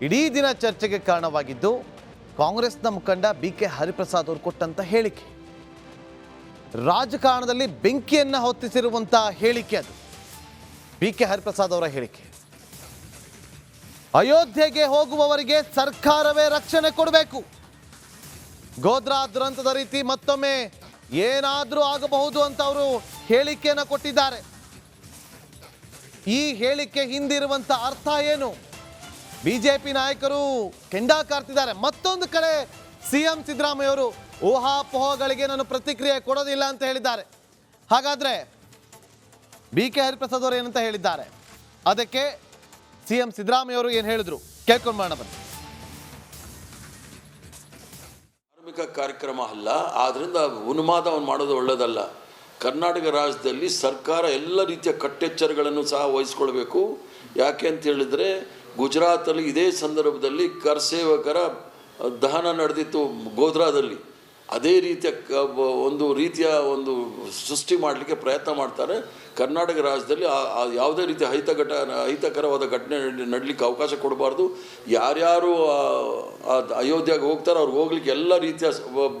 ಇಡೀ ದಿನ ಚರ್ಚೆಗೆ ಕಾರಣವಾಗಿದ್ದು ಕಾಂಗ್ರೆಸ್ನ ಮುಖಂಡ BK ಹರಿಪ್ರಸಾದ್ ಅವರು ಕೊಟ್ಟಂತ ಹೇಳಿಕೆ. ರಾಜಕಾರಣದಲ್ಲಿ ಬೆಂಕಿಯನ್ನು ಹೊತ್ತಿಸಿರುವಂತ ಹೇಳಿಕೆ ಅದು. BK ಹರಿಪ್ರಸಾದ್ ಅವರ ಹೇಳಿಕೆ. ಅಯೋಧ್ಯೆಗೆ ಹೋಗುವವರಿಗೆ ಸರ್ಕಾರವೇ ರಕ್ಷಣೆ ಕೊಡಬೇಕು. ಗೋಧ್ರಾ ದುರಂತದ ರೀತಿ ಮತ್ತೊಮ್ಮೆ ಏನಾದರೂ ಆಗಬಹುದು ಅಂತ ಅವರು ಹೇಳಿಕೆಯನ್ನು ಕೊಟ್ಟಿದ್ದಾರೆ. ಈ ಹೇಳಿಕೆ ಹಿಂದಿರುವಂತ ಅರ್ಥ ಏನು? ಬಿಜೆಪಿ ನಾಯಕರು ಕೆಂಡ ಕಾರ್ತಿದ್ದಾರೆ. ಮತ್ತೊಂದು ಕಡೆ ಸಿಎಂ ಸಿದ್ದರಾಮಯ್ಯ ಅವರು ಊಹಾಪೋಹಗಳಿಗೆ ನಾನು ಪ್ರತಿಕ್ರಿಯೆ ಕೊಡೋದಿಲ್ಲ ಅಂತ ಹೇಳಿದ್ದಾರೆ. ಹಾಗಾದ್ರೆ BK ಹರಿಪ್ರಸಾದ್ ಅವರು ಏನಂತ ಹೇಳಿದ್ದಾರೆ, ಅದಕ್ಕೆ ಸಿಎಂ ಸಿದ್ದರಾಮಯ್ಯ ಅವರು ಏನು ಹೇಳಿದ್ರು ಕೇಳ್ಕೊಂಡು ಮಾಡೋಣ ಬನ್ನಿ. ಧಾರ್ಮಿಕ ಕಾರ್ಯಕ್ರಮ ಅಲ್ಲ, ಆದ್ರಿಂದ ಉನ್ಮಾದವನ್ನು ಮಾಡೋದು ಒಳ್ಳೆಯದಲ್ಲ. ಕರ್ನಾಟಕ ರಾಜ್ಯದಲ್ಲಿ ಸರ್ಕಾರ ಎಲ್ಲ ರೀತಿಯ ಕಟ್ಟೆಚ್ಚರಗಳನ್ನು ಸಹ ವಹಿಸ್ಕೊಳ್ಬೇಕು. ಯಾಕೆ ಅಂತ ಹೇಳಿದರೆ ಗುಜರಾತಲ್ಲಿ ಇದೇ ಸಂದರ್ಭದಲ್ಲಿ ಕರಸೇವಕರ ದಹನ ನಡೆದಿತ್ತು ಗೋಧ್ರಾದಲ್ಲಿ. ಅದೇ ರೀತಿಯ ಒಂದು ಸೃಷ್ಟಿ ಮಾಡಲಿಕ್ಕೆ ಪ್ರಯತ್ನ ಮಾಡ್ತಾರೆ. ಕರ್ನಾಟಕ ರಾಜ್ಯದಲ್ಲಿ ಯಾವುದೇ ರೀತಿಯ ಅಹಿತಕರವಾದ ಘಟನೆ ನಡಲಿಕ್ಕೆ ಅವಕಾಶ ಕೊಡಬಾರ್ದು. ಯಾರ್ಯಾರು ಅಯೋಧ್ಯೆಗೆ ಹೋಗ್ತಾರೆ ಅವ್ರಿಗೆ ಹೋಗ್ಲಿಕ್ಕೆ ಎಲ್ಲ ರೀತಿಯ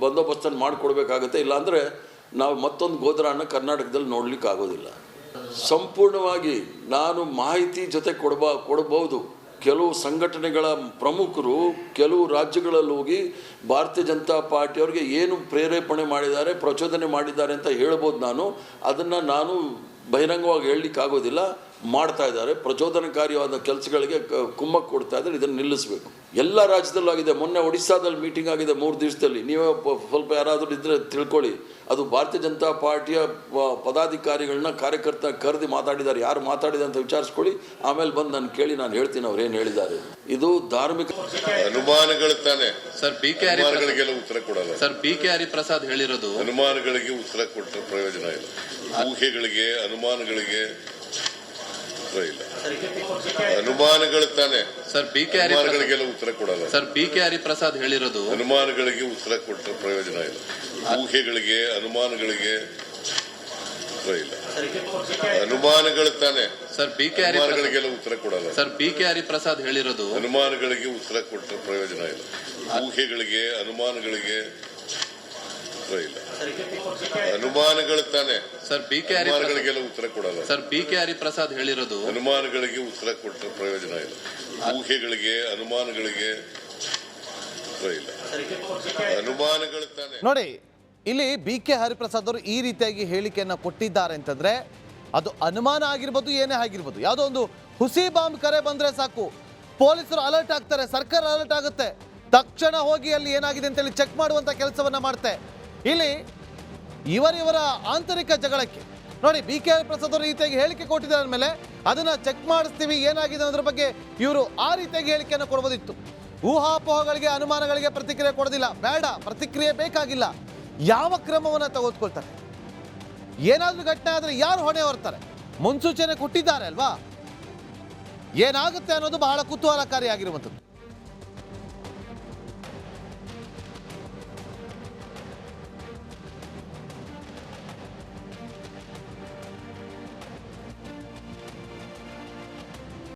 ಬಂದೋಬಸ್ತನ್ನು ಮಾಡಿಕೊಡ್ಬೇಕಾಗತ್ತೆ. ಇಲ್ಲಾಂದರೆ ನಾವು ಮತ್ತೊಂದು ಗೋಧ್ರಾನ ಕರ್ನಾಟಕದಲ್ಲಿ ನೋಡ್ಲಿಕ್ಕೆ ಆಗೋದಿಲ್ಲ. ಸಂಪೂರ್ಣವಾಗಿ ನಾನು ಮಾಹಿತಿ ಜೊತೆ ಕೊಡಬಹುದು. ಕೆಲವು ಸಂಘಟನೆಗಳ ಪ್ರಮುಖರು ಕೆಲವು ರಾಜ್ಯಗಳಲ್ಲಿ ಹೋಗಿ ಭಾರತೀಯ ಜನತಾ ಪಾರ್ಟಿಯವ್ರಿಗೆ ಏನು ಪ್ರೇರೇಪಣೆ ಮಾಡಿದ್ದಾರೆ, ಪ್ರಚೋದನೆ ಮಾಡಿದ್ದಾರೆ ಅಂತ ಹೇಳ್ಬೋದು. ಅದನ್ನು ನಾನು ಬಹಿರಂಗವಾಗಿ ಹೇಳಲಿಕ್ಕಾಗೋದಿಲ್ಲ. ಮಾಡ್ತಾ ಇದ್ದಾರೆ, ಪ್ರಚೋದನಕಾರಿಯಾದ ಕೆಲಸಗಳಿಗೆ ಕುಮ್ಮಕ್ಕು ಕೊಡ್ತಾ ಇದ್ದಾರೆ. ಇದನ್ನು ನಿಲ್ಲಿಸಬೇಕು. ಎಲ್ಲ ರಾಜ್ಯದಲ್ಲೂ ಆಗಿದೆ. ಮೊನ್ನೆ ಒಡಿಸ್ಸಾದಲ್ಲಿ ಮೀಟಿಂಗ್ ಆಗಿದೆ 3 ದಿವಸದಲ್ಲಿ. ನೀವೇ ಸ್ವಲ್ಪ ಯಾರಾದರೂ ಇದ್ದರೆ ತಿಳ್ಕೊಳ್ಳಿ. ಅದು ಭಾರತೀಯ ಜನತಾ ಪಾರ್ಟಿಯ ಪದಾಧಿಕಾರಿಗಳನ್ನ ಕಾರ್ಯಕರ್ತ ಕರೆದಿ ಮಾತಾಡಿದ್ದಾರೆ. ಯಾರು ಮಾತಾಡಿದೆ ಅಂತ ವಿಚಾರಿಸ್ಕೊಳ್ಳಿ. ಆಮೇಲೆ ಬಂದು ನಾನು ಕೇಳಿ ನಾನು ಹೇಳ್ತೀನಿ ಅವ್ರು ಏನು ಹೇಳಿದ್ದಾರೆ. ಇದು ಧಾರ್ಮಿಕ ಅನುಮಾನಗಳು ತಾನೆ ಸರ್. ಅನುಮಾನಗಳಿಗೆಲ್ಲ ಉತ್ತರ ಕೊಡಲ್ಲ ಸರ್. BK ಹರಿಪ್ರಸಾದ್ ಹೇಳಿರೋದು ಅನುಮಾನಗಳಿಗೆ ಉತ್ತರ ಕೊಟ್ಟರೆ ಪ್ರಯೋಜನ ಇಲ್ಲ. ಊಹೆಗಳಿಗೆ ಅನುಮಾನಗಳಿಗೆ ಇಲ್ಲ. ಅನುಮಾನಗಳು ತಾನೆ ಸರ್. BK ಅನುಮಾನಗಳಿಗೆಲ್ಲ ಉತ್ತರ ಕೊಡಲ್ಲ ಸರ್. BK ಹರಿಪ್ರಸಾದ್ ಹೇಳಿರೋದು ಅನುಮಾನಗಳಿಗೆ ಉತ್ತರ ಕೊಟ್ಟರೆ ಪ್ರಯೋಜನ ಇಲ್ಲ. ಊಹೆಗಳಿಗೆ ಅನುಮಾನಗಳಿಗೆ ಇಲ್ಲ. ಅನುಮಾನಗಳು ತಾನೆ ಸರ್. BK ಅನುಮಾನಗಳಿಗೆಲ್ಲ ಉತ್ತರ ಕೊಡಲ್ಲ ಸರ್. BK ಹರಿಪ್ರಸಾದ್ ಹೇಳಿರೋದು ಅನುಮಾನಗಳಿಗೆ ಉತ್ತರ ಕೊಟ್ಟರೆ ಪ್ರಯೋಜನ ಇಲ್ಲ. ಊಹೆಗಳಿಗೆ ಅನುಮಾನಗಳಿಗೆ ಇಲ್ಲ. ಅನುಮಾನಗಳು ತಾನೆ ಸರ್. BK ಅನುಮಾನಗಳಿಗೆಲ್ಲ ಉತ್ತರ ಕೊಡಲ್ಲ ಸರ್. BK ಹರಿಪ್ರಸಾದ್ ಹೇಳಿರೋದು ಅನುಮಾನಗಳಿಗೆ ಉತ್ತರ ಕೊಟ್ಟರೆ ಪ್ರಯೋಜನ ಇಲ್ಲ. ಊಹೆಗಳಿಗೆ ಅನುಮಾನಗಳಿಗೆ ಇಲ್ಲ. ಅನುಮಾನಗಳು ತಾನೆ. ನೋಡಿ, ಇಲ್ಲಿ BK ಹರಿಪ್ರಸಾದ್ ಅವರು ಈ ರೀತಿಯಾಗಿ ಹೇಳಿಕೆಯನ್ನು ಕೊಟ್ಟಿದ್ದಾರೆ ಅಂತಂದ್ರೆ ಅದು ಅನುಮಾನ ಆಗಿರ್ಬೋದು, ಏನೇ ಆಗಿರ್ಬೋದು. ಯಾವುದೋ ಒಂದು ಹುಸಿ ಬಾಂಬ್ ಕರೆ ಬಂದ್ರೆ ಸಾಕು, ಪೊಲೀಸರು ಅಲರ್ಟ್ ಆಗ್ತಾರೆ, ಸರ್ಕಾರ ಅಲರ್ಟ್ ಆಗುತ್ತೆ, ತಕ್ಷಣ ಹೋಗಿ ಅಲ್ಲಿ ಏನಾಗಿದೆ ಅಂತೇಳಿ ಚೆಕ್ ಮಾಡುವಂತ ಕೆಲಸವನ್ನ ಮಾಡುತ್ತೆ. ಇಲ್ಲಿ ಇವರ ಆಂತರಿಕ ಜಗಳಕ್ಕೆ ನೋಡಿ BK ಹರಿಪ್ರಸಾದ್ ಅವರು ಈ ರೀತಿಯಾಗಿ ಹೇಳಿಕೆ ಕೊಟ್ಟಿದ್ದಾರೆ ಅಂದಮೇಲೆ ಅದನ್ನ ಚೆಕ್ ಮಾಡಿಸ್ತೀವಿ ಏನಾಗಿದೆ ಅನ್ನೋದ್ರ ಬಗ್ಗೆ ಇವರು ಆ ರೀತಿಯಾಗಿ ಹೇಳಿಕೆಯನ್ನು ಕೊಡಬಹುದಿತ್ತು. ಊಹಾಪೋಹಗಳಿಗೆ ಅನುಮಾನಗಳಿಗೆ ಪ್ರತಿಕ್ರಿಯೆ ಕೊಡೋದಿಲ್ಲ. ಬೇಡ, ಪ್ರತಿಕ್ರಿಯೆ ಬೇಕಾಗಿಲ್ಲ. ಯಾವ ಕ್ರಮವನ್ನು ತೆಗೆದುಕೊಳ್ತಾರೆ? ಏನಾದ್ರೂ ಘಟನೆ ಆದರೆ ಯಾರು ಹೊಣೆ ಹೊರ್ತಾರೆ? ಮುನ್ಸೂಚನೆ ಕೊಟ್ಟಿದ್ದಾರೆ ಅಲ್ವಾ? ಏನಾಗುತ್ತೆ ಅನ್ನೋದು ಬಹಳ ಕುತೂಹಲಕಾರಿಯಾಗಿರುವಂಥದ್ದು.